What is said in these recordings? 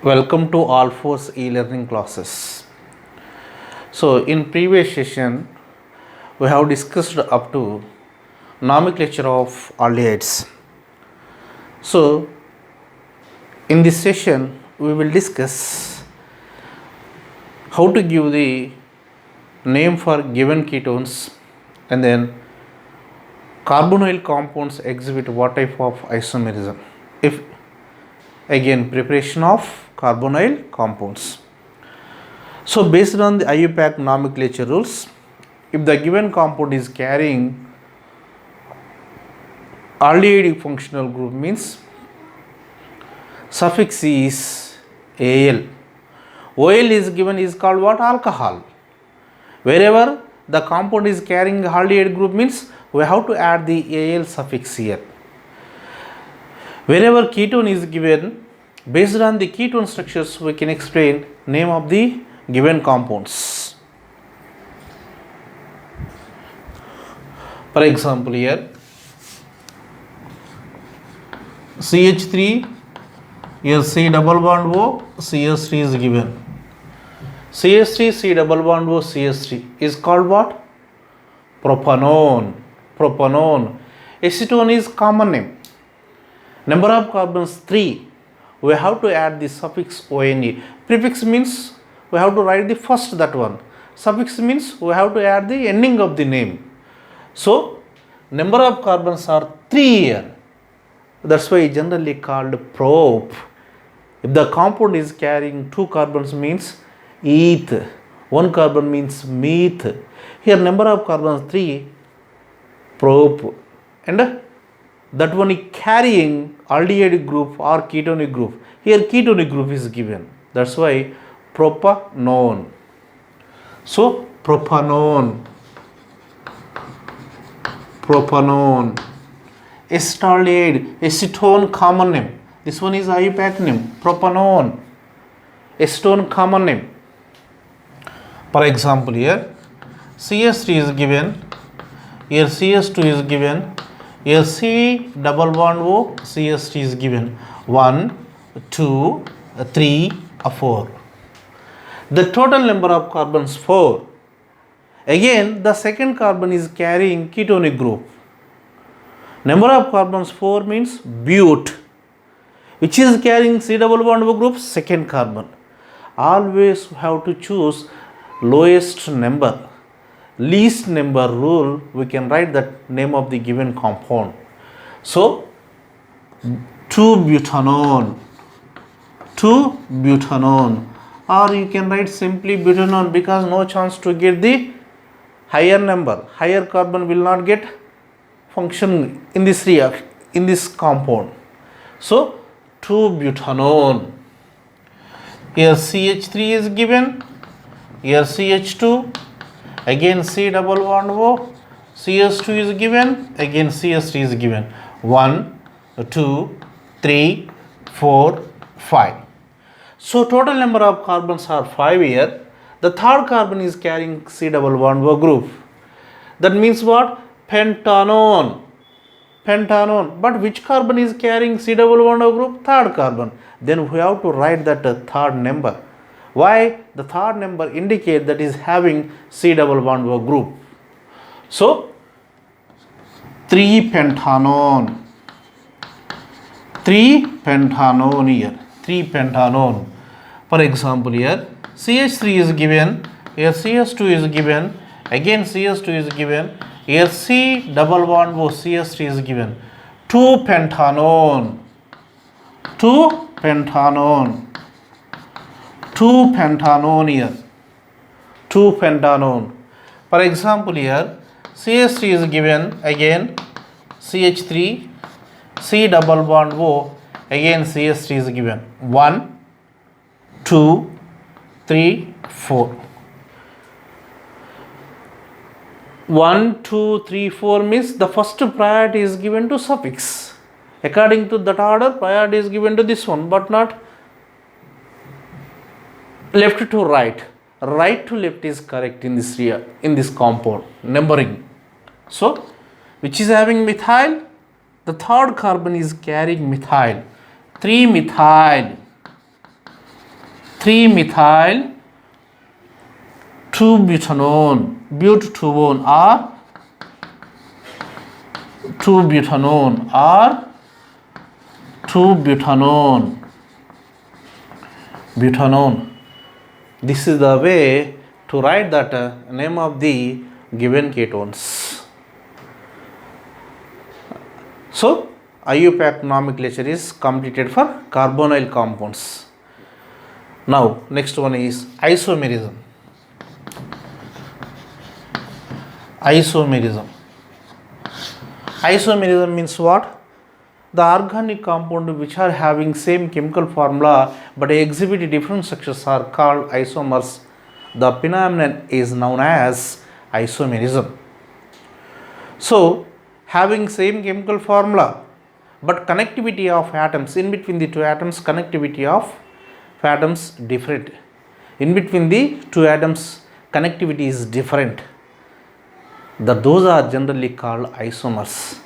Welcome to All Force e-learning classes. So in previous session we have discussed up to nomenclature of aldehydes. So in this session we will discuss how to give the name for given ketones, and then carbonyl compounds exhibit what type of isomerism. If again preparation of carbonyl compounds. So based on the IUPAC nomenclature rules, if the given compound is carrying aldehyde functional group means suffix is Al. OL is given is called what? Alcohol. Wherever the compound is carrying aldehyde group means we have to add the Al suffix here. Wherever ketone is given, based on the ketone structures we can explain name of the given compounds. For example, here CH3, here C double bond O, CH3 is given. CH3, C double bond O, CH3 is called what? Propanone. Propanone. Acetone is common name. Number of carbons 3. We have to add the suffix ONE. Prefix means we have to write the first that one. Suffix means we have to add the ending of the name. So number of carbons are 3 here. That's why generally called prop. If the compound is carrying 2 carbons means eth. 1 carbon means meth. Here number of carbons 3, prop, and that one is carrying aldehyde group or ketonic group. Here ketonic group is given. That's why propanone. So propanone. Propanone. Acetaldehyde. Acetone common name. This one is IUPAC name. Propanone. Acetone common name. For example, here CS3 is given. Here CS2 is given. Here C double bond O, CS3 is given. 1, 2, 3, 4. The total number of carbons 4. Again, the second carbon is carrying ketonic group. Number of carbons 4 means bute, which is carrying C double bond O group, second carbon. Always have to choose lowest number. Least number rule, we can write that name of the given compound. So 2-butanone, 2-butanone, or you can write simply butanone because no chance to get the higher number. Higher carbon will not get function in this reaction, in this compound. So 2-butanone. Here CH3 is given. Here CH2. Again C double bond O, CS2 is given, again CS3 is given. 1, 2, 3, 4, 5. So total number of carbons are 5 here. The third carbon is carrying C double bond O group. That means what? Pentanone. Pentanone. But which carbon is carrying C double bond O group? Third carbon. Then we have to write that third number. Why? The third number indicate that is having C double bond O group. So 3-pentanone. 3-pentanone here. 3-pentanone. For example, here CH3 is given. Here CS2 is given. Again CS2 is given. Here C double bond O, CS3 is given. 2-pentanone. 2-pentanone. 2-pentanone here. 2-pentanone. For example, here CH3 is given. Again CH3, C double bond O. Again CH3 is given. 1, 2, 3, 4. 1, 2, 3, 4 means the first priority is given to suffix. According to that order, priority is given to this one, but not left to right. Right to left is correct in this compound numbering. So which is having methyl? The third carbon is carrying methyl. 3-methyl. 3-methyl 2-butanone, but-2-one or 2-butanone or 2-butanone, butanone. This is the way to write that name of the given ketones. So IUPAC nomenclature is completed for carbonyl compounds. Now next one is isomerism. Isomerism means what? The organic compound which are having same chemical formula but exhibit different structures are called isomers. The phenomenon is known as isomerism. So having same chemical formula but connectivity of atoms in between the two atoms, connectivity of atoms different. In between the two atoms connectivity is different. Those are generally called isomers.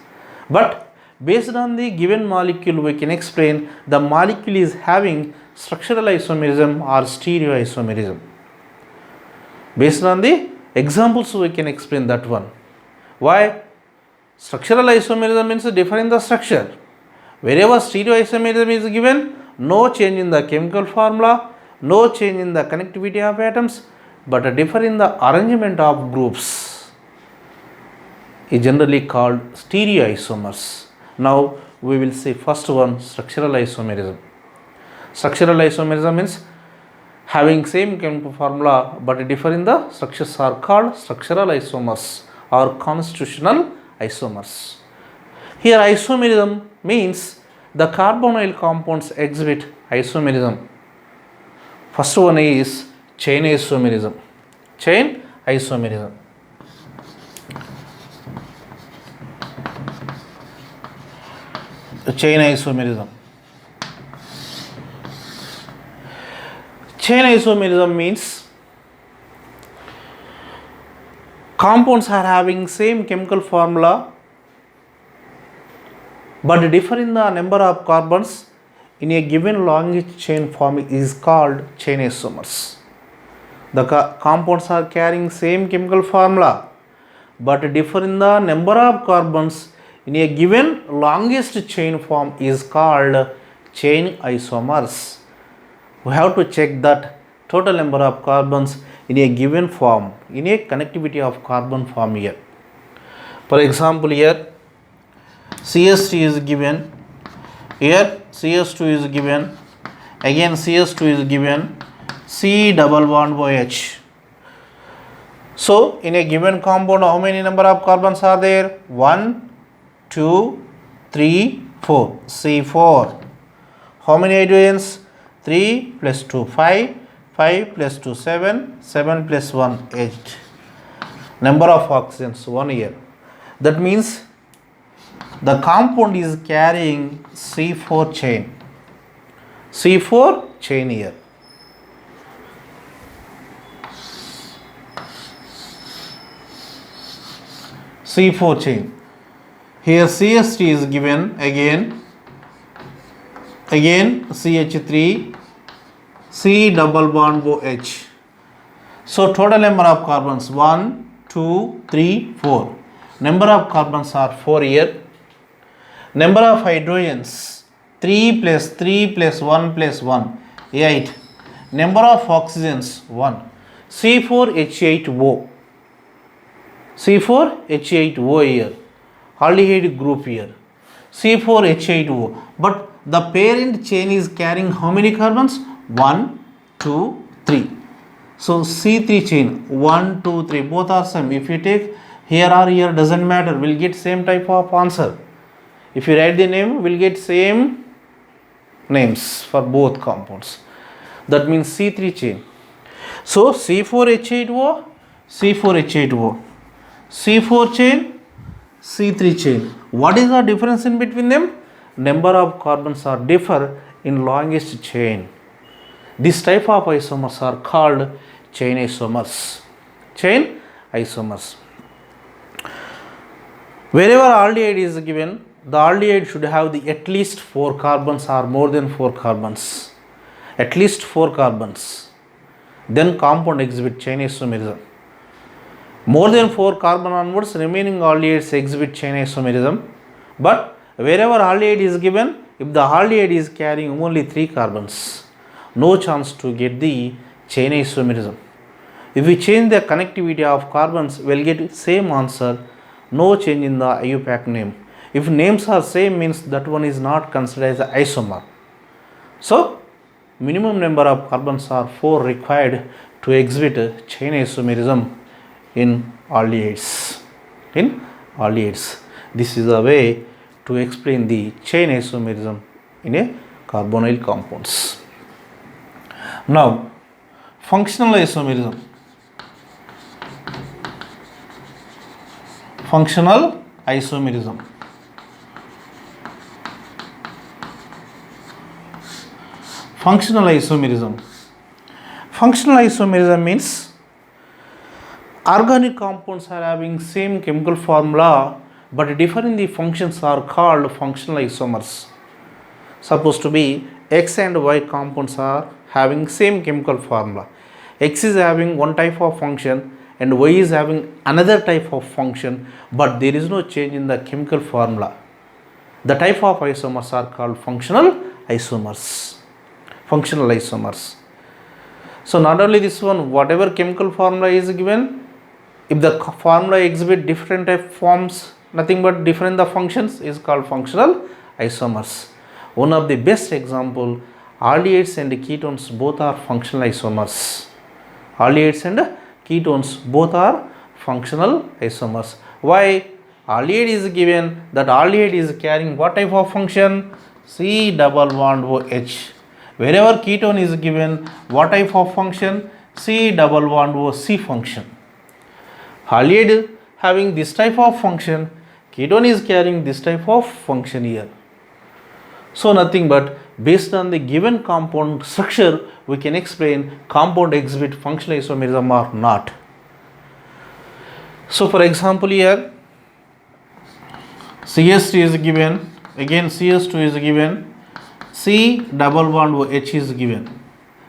But based on the given molecule we can explain the molecule is having structural isomerism or stereoisomerism. Based on the examples we can explain that one. Why? Structural isomerism means differ in the structure. Wherever stereoisomerism is given, no change in the chemical formula, no change in the connectivity of atoms, but a differ in the arrangement of groups is generally called stereoisomers. Now we will see first one, structural isomerism. Structural isomerism means having same chemical formula but differ in the structures are called structural isomers or constitutional isomers. Here isomerism means the carbonyl compounds exhibit isomerism. First one is chain isomerism. Chain isomerism. Chain isomerism. Chain isomerism means compounds are having same chemical formula but differ in the number of carbons in a given longest chain form is called chain isomers. The compounds are carrying same chemical formula but differ in the number of carbons in a given longest chain form is called chain isomers. We have to check that total number of carbons in a given form, in a connectivity of carbon form here. For example, here CH3 is given, here CH2 is given, again CH2 is given, C double bond OH. So in a given compound how many number of carbons are there? 1, 2, 3, 4, C4. How many hydrogens? 3 plus 2, 5, 5 plus 2, 7, 7 plus 1, 8. Number of oxygens 1 here. That means the compound is carrying C4 chain. C4 chain here. C4 chain. Here CH3 is given again CH3, C double bond OH. So total number of carbons 1, 2, 3, 4. Number of carbons are 4 here. Number of hydrogens 3 plus 3 plus 1 plus 1, 8. Number of oxygens 1. C4H8O. C4H8O here. Aldehyde group here. C4H8O. But the parent chain is carrying how many carbons? 1, 2, 3. So C3 chain 1, 2, 3 both are same. If you take here or here doesn't matter, we'll get same type of answer. If you write the name, we'll get same names for both compounds. That means C3 chain. So C4H8O, C4H8O, C4 chain, C3 chain. What is the difference in between them? Number of carbons are differ in longest chain. This type of isomers are called chain isomers. Chain isomers. Wherever aldehyde is given, the aldehyde should have at least 4 carbons or more than 4 carbons. at least 4 carbons, then compound exhibit chain isomerism. More than 4 carbon onwards, remaining aldehydes exhibit chain isomerism. But wherever aldehyde is given, if the aldehyde is carrying only 3 carbons, no chance to get the chain isomerism. If we change the connectivity of carbons, we will get same answer, no change in the IUPAC name. If names are same, means that one is not considered as an isomer. So minimum number of carbons are 4 required to exhibit chain isomerism in aldehydes. This is a way to explain the chain isomerism in a carbonyl compounds. Now, functional isomerism. Functional isomerism. Functional isomerism. Functional isomerism means organic compounds are having same chemical formula but different the functions are called functional isomers. Supposed to be X and Y compounds are having same chemical formula. X is having one type of function and Y is having another type of function, but there is no change in the chemical formula. The type of isomers are called functional isomers. Functional isomers. So not only this one, whatever chemical formula is given, if the formula exhibit different type forms, nothing but different the functions, is called functional isomers. One of the best example, aldehydes and ketones both are functional isomers. Aldehydes and ketones both are functional isomers. Why? Aldehyde is given, that aldehyde is carrying what type of function? C double bond OH. Wherever ketone is given, what type of function? C double bond O C function. Aldehyde having this type of function, ketone is carrying this type of function here. So nothing but based on the given compound structure, we can explain compound exhibit functional isomerism or not. So for example here, CS3 is given, again CS2 is given, C double bond OH is given,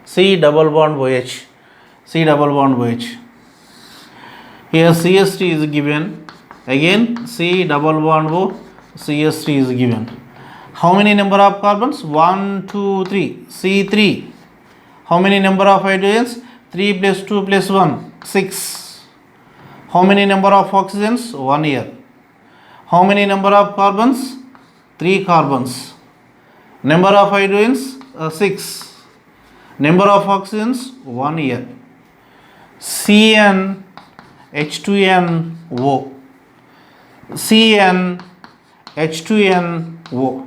C double bond OH, C double bond OH. Here CS3 is given, again C double bond O, CS3 is given. How many number of carbons? 1, 2, 3, C3. How many number of hydrogens? 3 plus 2 plus 1, 6. How many number of oxygens? 1 here. How many number of carbons? 3 carbons. Number of hydrogens? 6. Number of oxygens? 1 here. CN H2NO. CN H2NO.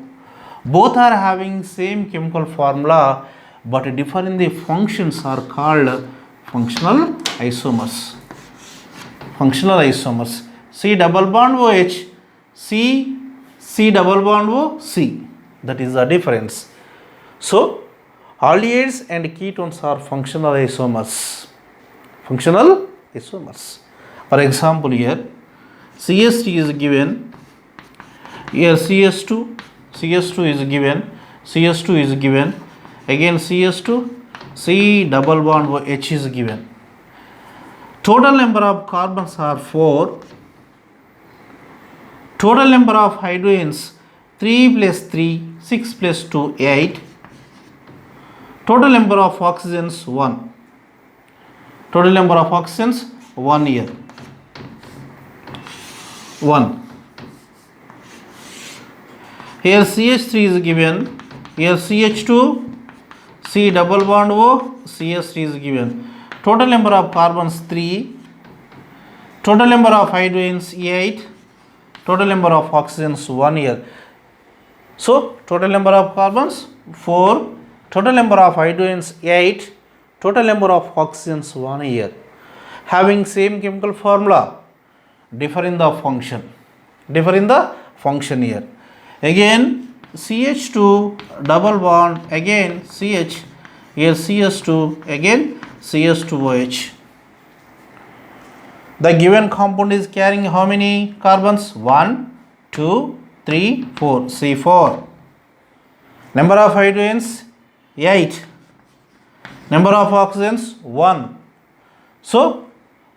Both are having same chemical formula but different the functions are called functional isomers. Functional isomers. C double bond OH, C double bond O, C. That is the difference. So aldehydes and ketones are functional isomers. Functional isomers. For example here, CS3 is given, here CS2 is given, CS2 is given, again CS2, C double bond OH is given. Total number of carbons are 4. Total number of hydrogens 3 plus 3, 6 plus 2, 8. Total number of oxygens 1. Total number of oxygens 1 here. 1. Here CH3 is given, here CH2, C double bond O, CH3 is given. Total number of carbons 3. Total number of hydrogens 8. Total number of oxygens 1 here. So total number of carbons 4. Total number of hydrogens 8. Total number of oxygens 1 here. Having same chemical formula, differ in the function. Differ in the function here. Again CH2 double bond, again CH, here CS2, again CS2OH. The given compound is carrying how many carbons? 1, 2, 3, 4, C4. Number of hydrogens 8. Number of oxygens 1. So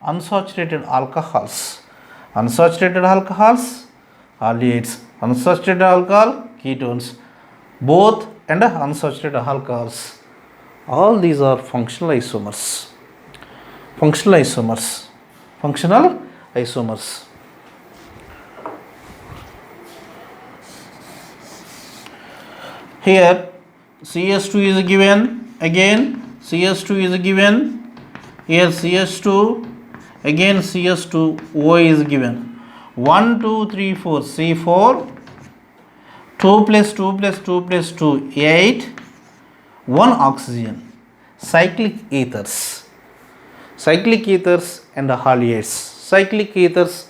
unsaturated alcohols, aldehydes, unsaturated alcohol, ketones, both and unsaturated alcohols. All these are functional isomers. Here CS2 is given, again CS2 is given, here CS2, again CS2O is given. 1 2 3 4 C4, 2 plus 2 plus 2 plus 2 8, 1 oxygen. Cyclic ethers and aldehydes, cyclic ethers,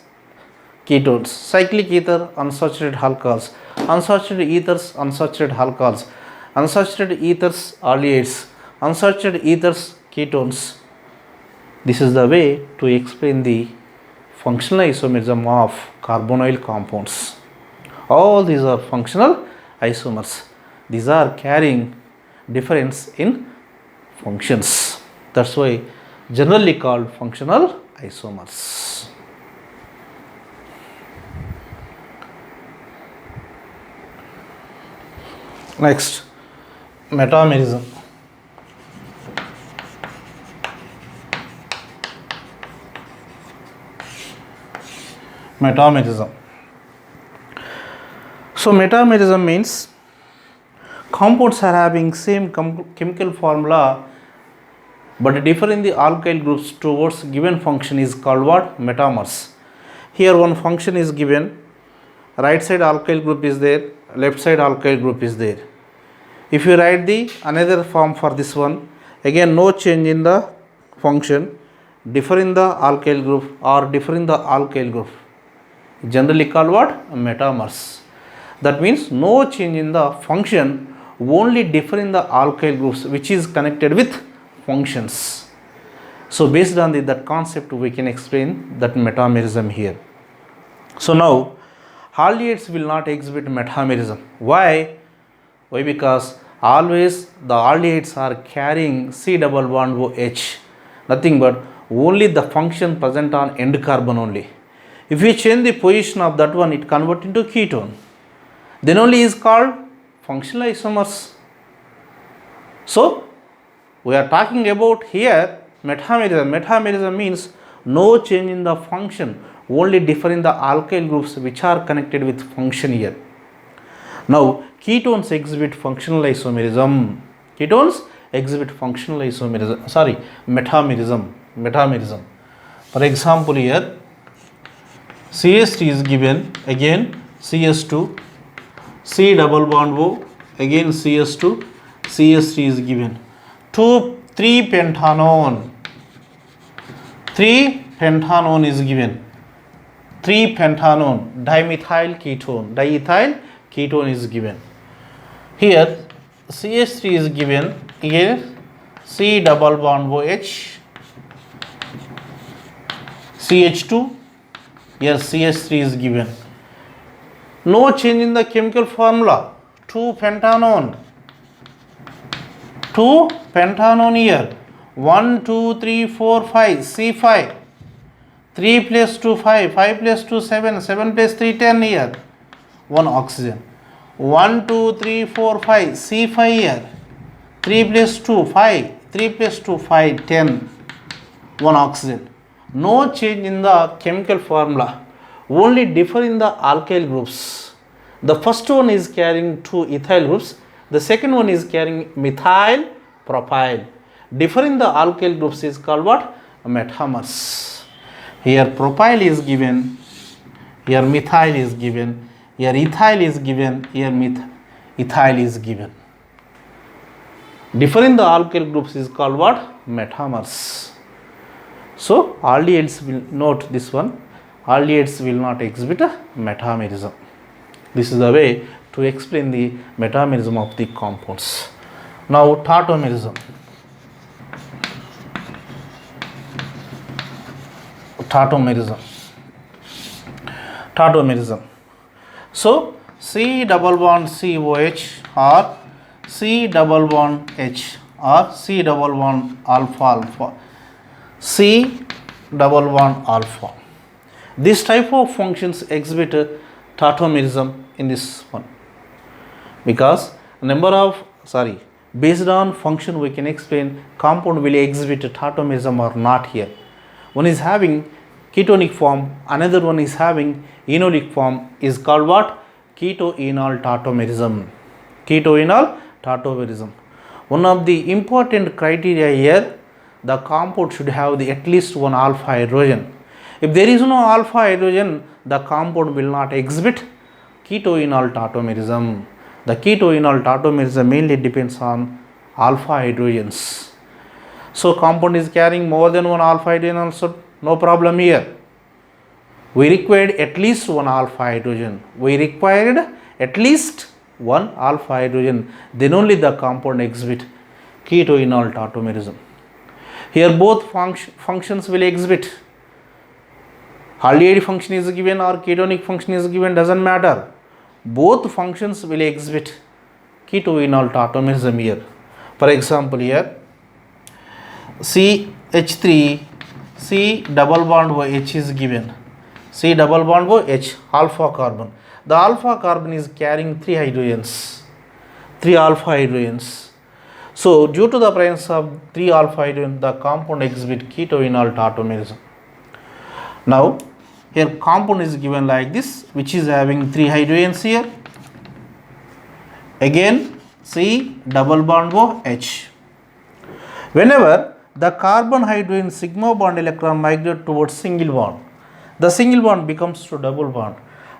ketones, cyclic ether, unsaturated alcohols, unsaturated ethers, unsaturated alcohols, unsaturated ethers, aldehydes, unsaturated ethers, ketones. This is the way to explain the functional isomerism of carbonyl compounds. All these are functional isomers. These are carrying difference in functions. That's why generally called functional isomers. Next, metamerism. So metamerism means compounds are having same chemical formula but differ in the alkyl groups towards given function is called what? Metamers. Here one function is given, right side alkyl group is there, left side alkyl group is there. If you write the another form for this one, again no change in the function, differ in the alkyl group or differ in the alkyl group, generally called what? Metamers. That means no change in the function, only differ in the alkyl groups which is connected with functions. So based on that concept we can explain that metamerism here. So now aldehydes will not exhibit metamerism. Why? Because always the aldehydes are carrying C double bond OH, nothing but only the function present on end carbon only. If you change the position of that one, it convert into ketone, then only is called functional isomers. So we are talking about here metamerism. Metamerism means no change in the function, only differ in the alkyl groups which are connected with function here. Now ketones exhibit functional isomerism. Metamerism. For example, here CS3 is given, again CS2, C double bond O, again CS2, CS3 is given. 3 pentanone is given. 3 pentanone dimethyl ketone is given. Here CH3 is given, here C double bond OH, CH2, here CH3 is given. No change in the chemical formula. 2 pentanone here. 1 2 3 4 5 C5. 3 plus 2 5, 5 plus 2 7, 7 plus 3 10 here. 1 oxygen. 1 2 3 4 5 C5 here. 3 plus 2 5, 3 plus 2 5 10. 1 oxygen. No change in the chemical formula, only differ in the alkyl groups. The first one is carrying 2 ethyl groups, the second one is carrying methyl propyl. Differ in the alkyl groups is called what? Metamers. Here propyl is given, here methyl is given, here ethyl is given, here ethyl is given. Differ in the alkyl groups is called what? Metamers. So aldehydes will note this one, aldehydes will not exhibit a metamerism. This is the way to explain the metamerism of the compounds. Now tautomerism. So C double bond COH or C double bond H or C double bond alpha alpha, C double bond alpha. This type of functions exhibit tautomerism in this one, because based on function we can explain compound will exhibit tautomerism or not here. One is having ketonic form, another one is having enolic form, is called what? Ketoenol tautomerism. Ketoenol tautomerism. One of the important criteria here, the compound should have at least one alpha hydrogen. If there is no alpha hydrogen, the compound will not exhibit ketoenol tautomerism. The ketoenol tautomerism mainly depends on alpha hydrogens. So compound is carrying more than one alpha hydrogen also, no problem here. We required at least one alpha hydrogen. We required at least one alpha hydrogen, then only the compound exhibit ketoenol tautomerism. Here both functions will exhibit. Aldehyde function is given or ketonic function is given, doesn't matter. Both functions will exhibit ketoenol tautomerism here. For example, here CH3 C double bond OH is given. C double bond OH, alpha carbon. The alpha carbon is carrying 3 hydrogens, 3 alpha hydrogens. So due to the presence of 3 alpha hydrogens, the compound exhibit ketoenol tautomerism. Now here compound is given like this, which is having 3 hydrogens here. Again C double bond OH. Whenever the carbon hydrogen sigma bond electron migrate towards single bond, the single bond becomes to double bond.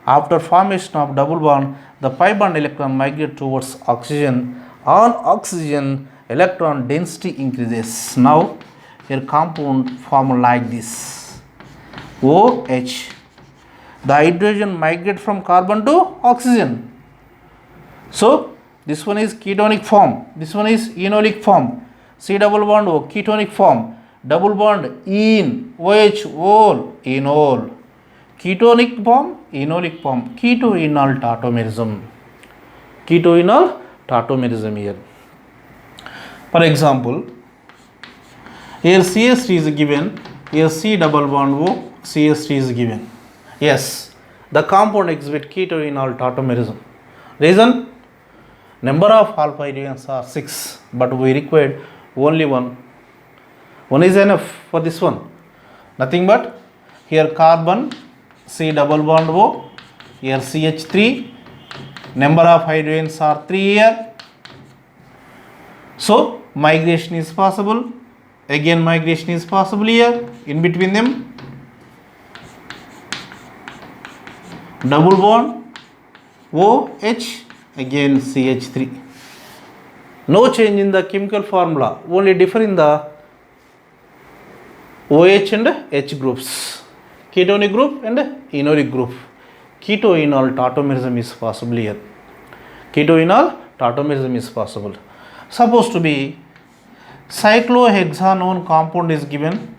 After formation of double bond, the pi bond electron migrate towards oxygen. On oxygen, electron density increases. Now here compound form like this, OH. The hydrogen migrate from carbon to oxygen. So this one is ketonic form, this one is enolic form. C double bond O, ketonic form, double bond ene, OH, ol, enol. Ketonic form, enolic form, ketoenol tautomerism. Ketoenol tautomerism here. For example, here CH3 is given, here C double bond O, CH3 is given. Yes, the compound exhibit ketoenol tautomerism. Reason? Number of alpha hydrogens are 6, but we required only one. One is enough for this one. Nothing but here carbon C double bond O, here CH3, number of hydrogens are 3 here. So migration is possible. Again migration is possible here in between them. Double bond OH, again CH3. No change in the chemical formula, only differ in the OH and H groups, ketonic group and enolic group. Ketoenol tautomerism is possible here. Ketoenol tautomerism is possible. Supposed to be cyclohexanone compound is given.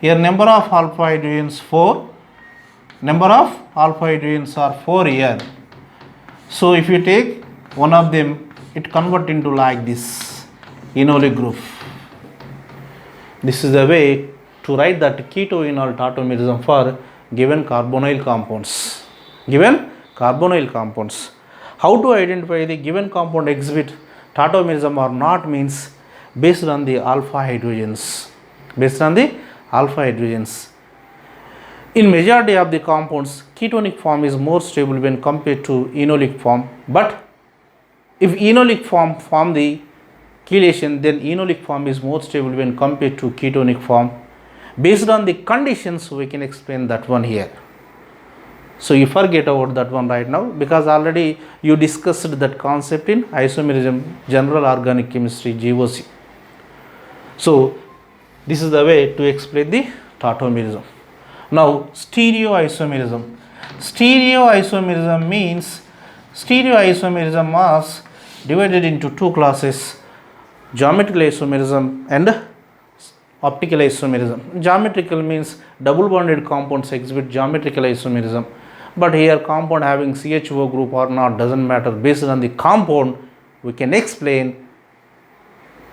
Here number of alpha hydrogens 4. Number of alpha hydrogens are 4 here. So if you take one of them, it convert into like this, enolic group. This is the way to write that ketoenol tautomerism for given carbonyl compounds. Given carbonyl compounds. How to identify the given compound exhibit tautomerism or not means based on the alpha hydrogens. Based on the alpha hydrogens. In majority of the compounds, ketonic form is more stable when compared to enolic form. But if enolic form the chelation, then enolic form is more stable when compared to ketonic form. Based on the conditions, we can explain that one here. So you forget about that one right now, because already you discussed that concept in isomerism, general organic chemistry, GOC. So this is the way to explain the tautomerism. Now stereoisomerism. Stereoisomerism means stereoisomerism was divided into 2 classes, geometrical isomerism and optical isomerism. Geometrical means double bonded compounds exhibit geometrical isomerism, but here compound having CHO group or not doesn't matter. Based on the compound we can explain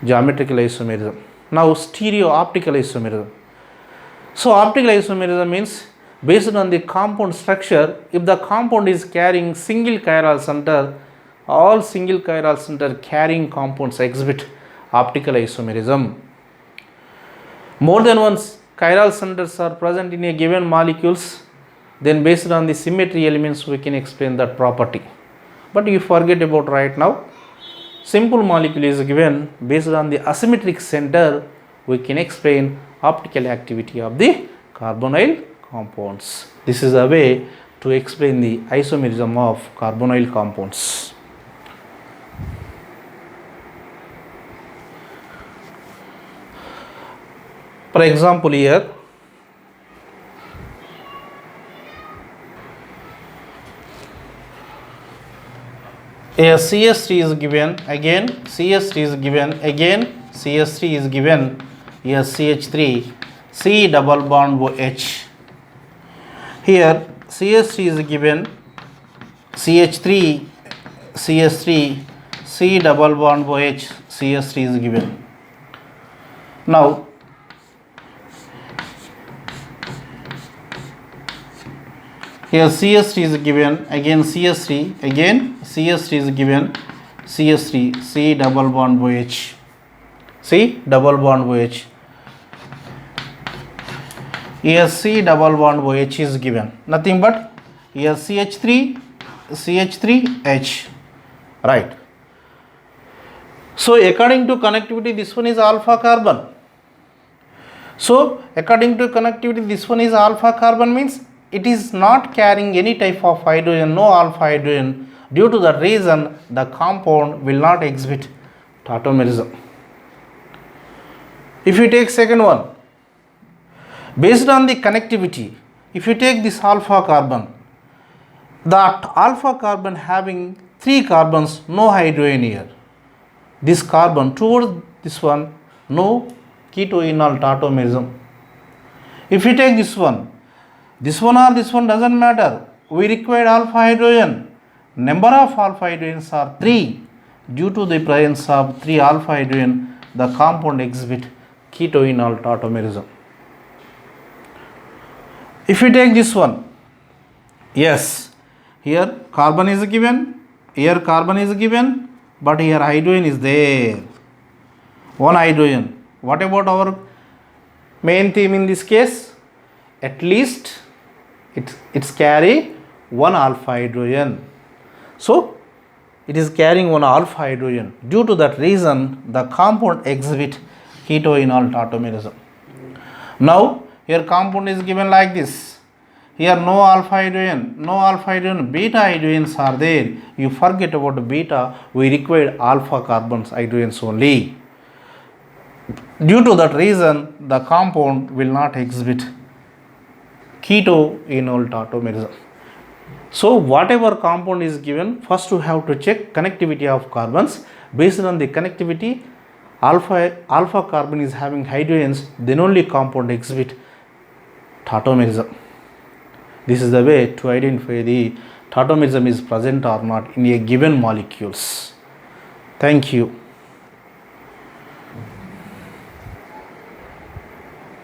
geometrical isomerism. Now stereo optical isomerism. So optical isomerism means based on the compound structure, if the compound is carrying single chiral center, all single chiral center carrying compounds exhibit optical isomerism. More than one chiral centers are present in a given molecules, then based on the symmetry elements we can explain that property. But you forget about right now. Simple molecule is given, based on the asymmetric center we can explain optical activity of the carbonyl compounds. This is a way to explain the isomerism of carbonyl compounds. For example, here a CS3 is given, again CS3 is given, again CS3 is given, here CH3, C double bond OH. Here CS3 is given, CH3, CS3, C double bond OH, CS3 is given. Now here CS3 is given, again CS3, again CS3 is given, CS3, C double bond OH, C double bond OH. Here C double bond OH is given, nothing but here CH3, CH3H, right. So according to connectivity, this one is alpha carbon. So according to connectivity, this one is alpha carbon means it is not carrying any type of hydrogen, no alpha hydrogen. Due to that reason, the compound will not exhibit tautomerism. If you take second one, based on the connectivity, if you take this alpha carbon, that alpha carbon having 3 carbons, no hydrogen here. This carbon towards this one, no ketoenol tautomerism. If you take this one or this one doesn't matter. We require alpha hydrogen. Number of alpha hydrogens are 3. Due to the presence of 3 alpha hydrogen, the compound exhibit ketoenol tautomerism. If you take this one, yes, here carbon is given, here carbon is given, but here hydrogen is there. One hydrogen. What about our main theme in this case? At least it's carry one alpha hydrogen. So it is carrying one alpha hydrogen. Due to that reason, the compound exhibit ketoenol tautomerism. Now here compound is given like this. Here no alpha hydrogen, beta hydrogens are there. You forget about beta, we require alpha carbons hydrogens only. Due to that reason, the compound will not exhibit ketoenol tautomerism. So whatever compound is given, first you have to check connectivity of carbons. Based on the connectivity, alpha carbon is having hydrogens, then only compound exhibit tautomerism. This is the way to identify the tautomerism is present or not in a given molecules. Thank you.